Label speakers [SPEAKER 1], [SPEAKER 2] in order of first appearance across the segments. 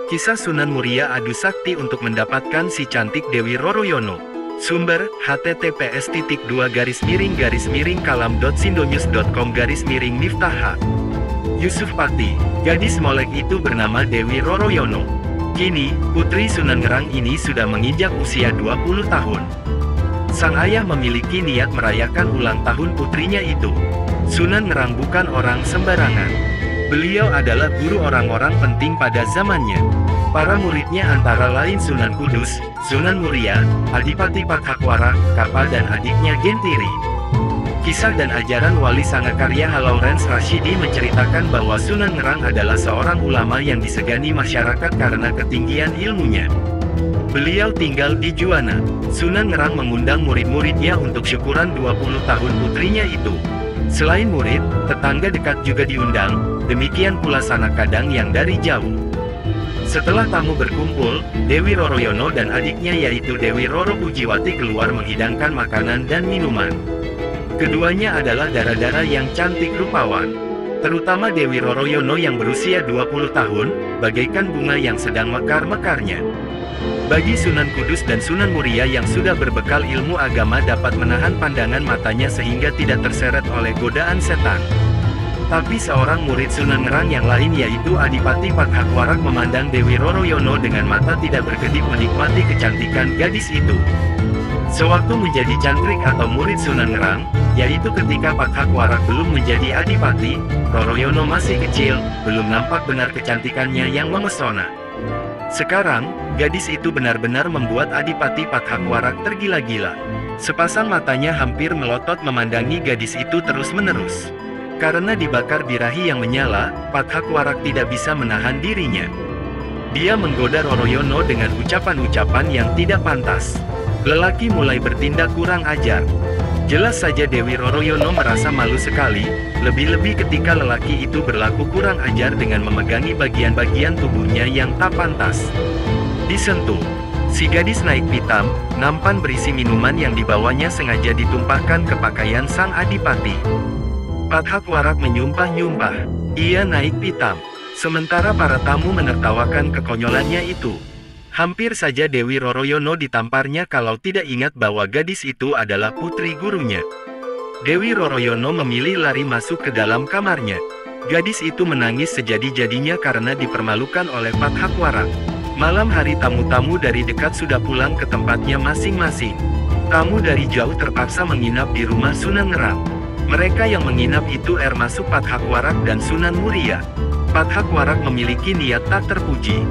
[SPEAKER 1] Kisah Sunan Muria adu sakti untuk mendapatkan si cantik Dewi Roroyono. Sumber, https://kalam.sindonews.com/miftah. Yusuf Pakti, gadis molek itu bernama Dewi Roroyono. Kini, putri Sunan Ngerang ini sudah menginjak usia 20 tahun. Sang ayah memiliki niat merayakan ulang tahun putrinya itu. Sunan Ngerang bukan orang sembarangan. Beliau adalah guru orang-orang penting pada zamannya. Para muridnya antara lain Sunan Kudus, Sunan Muria, Adipati Pathakwara, Kapa dan adiknya Gentiri. Kisah dan ajaran Wali Sangakarya Lawrence Rashidi menceritakan bahwa Sunan Ngerang adalah seorang ulama yang disegani masyarakat karena ketinggian ilmunya. Beliau tinggal di Juwana. Sunan Ngerang mengundang murid-muridnya untuk syukuran 20 tahun putrinya itu. Selain murid, tetangga dekat juga diundang, demikian pula sanak kadang yang dari jauh. Setelah tamu berkumpul, Dewi Roroyono dan adiknya yaitu Dewi Roro Pujiwati keluar menghidangkan makanan dan minuman. Keduanya adalah dara-dara yang cantik rupawan. Terutama Dewi Roroyono yang berusia 20 tahun, bagaikan bunga yang sedang mekar-mekarnya. Bagi Sunan Kudus dan Sunan Muria yang sudah berbekal ilmu agama dapat menahan pandangan matanya sehingga tidak terseret oleh godaan setan. Tapi seorang murid Sunan Ngerang yang lain yaitu Adipati Pathakwara memandang Dewi Roroyono dengan mata tidak berkedip menikmati kecantikan gadis itu. Sewaktu menjadi cantrik atau murid Sunan Ngerang, yaitu ketika Pathakwara belum menjadi adipati, Roroyono masih kecil, belum nampak benar kecantikannya yang memesona. Sekarang, gadis itu benar-benar membuat Adipati Pathakwara tergila-gila. Sepasang matanya hampir melotot memandangi gadis itu terus-menerus. Karena dibakar birahi yang menyala, Pathakwara tidak bisa menahan dirinya. Dia menggoda Roroyono dengan ucapan-ucapan yang tidak pantas. Lelaki mulai bertindak kurang ajar. Jelas saja Dewi Roroyono merasa malu sekali, lebih-lebih ketika lelaki itu berlaku kurang ajar dengan memegangi bagian-bagian tubuhnya yang tak pantas. Disentuh. Si gadis naik pitam, nampan berisi minuman yang dibawanya sengaja ditumpahkan ke pakaian sang adipati. Pathakwara menyumpah-nyumpah. Ia naik pitam. Sementara para tamu menertawakan kekonyolannya itu. Hampir saja Dewi Roroyono ditamparnya kalau tidak ingat bahwa gadis itu adalah putri gurunya. Dewi Roroyono memilih lari masuk ke dalam kamarnya. Gadis itu menangis sejadi-jadinya karena dipermalukan oleh Pathakwara. Malam hari tamu-tamu dari dekat sudah pulang ke tempatnya masing-masing. Tamu dari jauh terpaksa menginap di rumah Sunan Ngerang. Mereka yang menginap itu termasuk Pathakwara dan Sunan Muria. Pathakwara memiliki niat tak terpuji.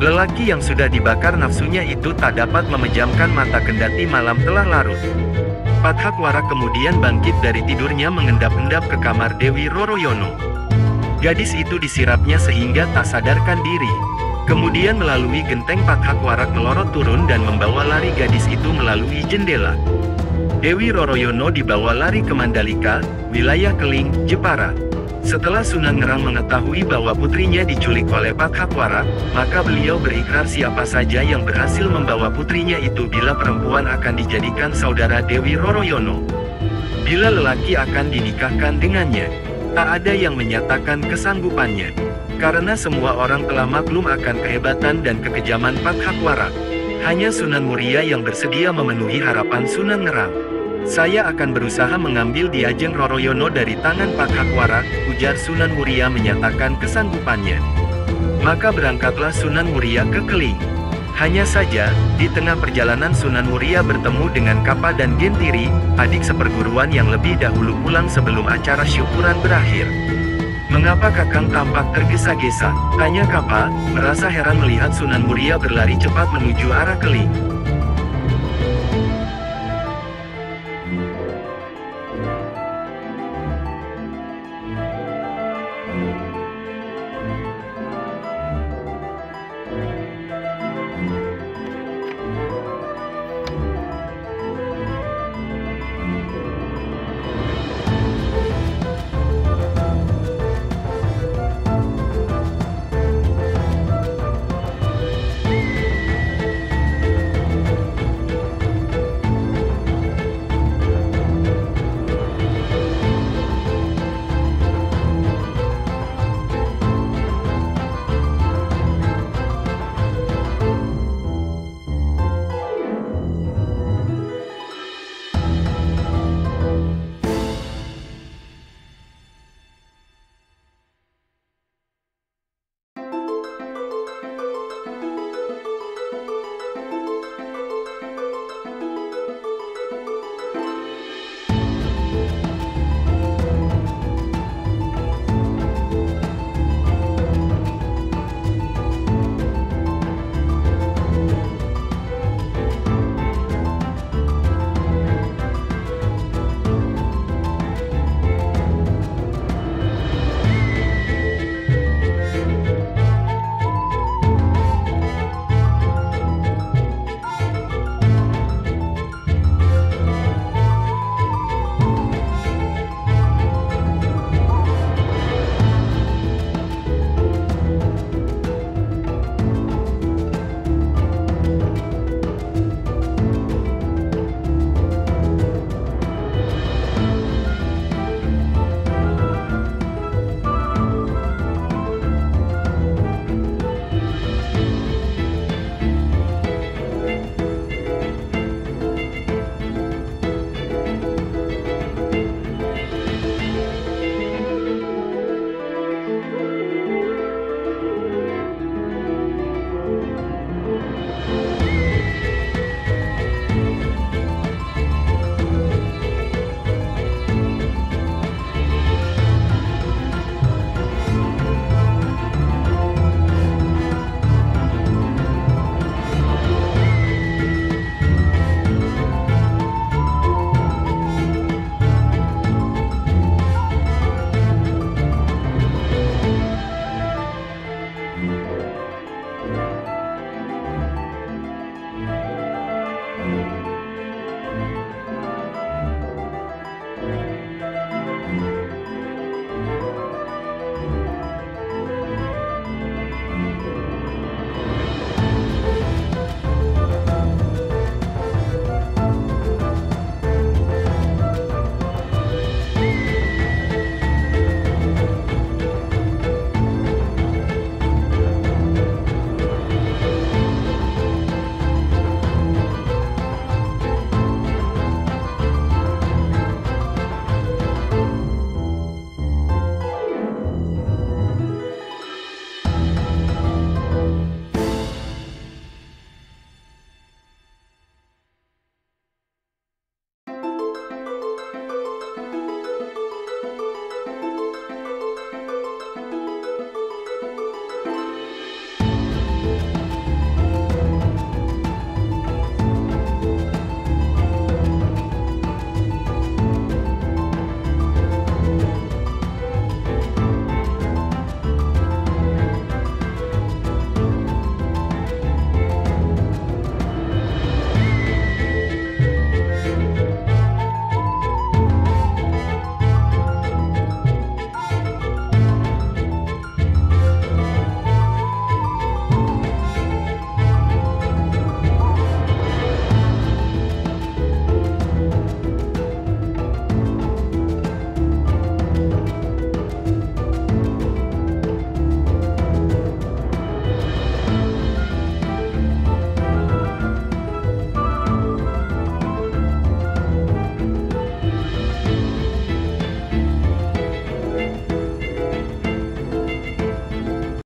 [SPEAKER 1] Lelaki yang sudah dibakar nafsunya itu tak dapat memejamkan mata kendati malam telah larut. Pathakwara kemudian bangkit dari tidurnya mengendap-endap ke kamar Dewi Roroyono. Gadis itu disirapnya sehingga tak sadarkan diri. Kemudian melalui genteng Pathakwara melorot turun dan membawa lari gadis itu melalui jendela. Dewi Roroyono dibawa lari ke Mandalika, wilayah Keling, Jepara. Setelah Sunan Ngerang mengetahui bahwa putrinya diculik oleh Pathakwara, maka beliau berikrar siapa saja yang berhasil membawa putrinya itu bila perempuan akan dijadikan saudara Dewi Roroyono. Bila lelaki akan dinikahkan dengannya. Tak ada yang menyatakan kesanggupannya. Karena semua orang telah maklum akan kehebatan dan kekejaman Pathakwara. Hanya Sunan Muria yang bersedia memenuhi harapan Sunan Ngerang. Saya akan berusaha mengambil Diajeng Roroyono dari tangan Pathakwara, ujar Sunan Muria menyatakan kesanggupannya. Maka berangkatlah Sunan Muria ke Keling. Hanya saja, di tengah perjalanan Sunan Muria bertemu dengan Kapa dan Gentiri, adik seperguruan yang lebih dahulu pulang sebelum acara syukuran berakhir. "Mengapa Kakang tampak tergesa-gesa?" tanya Kapa, merasa heran melihat Sunan Muria berlari cepat menuju arah Keling.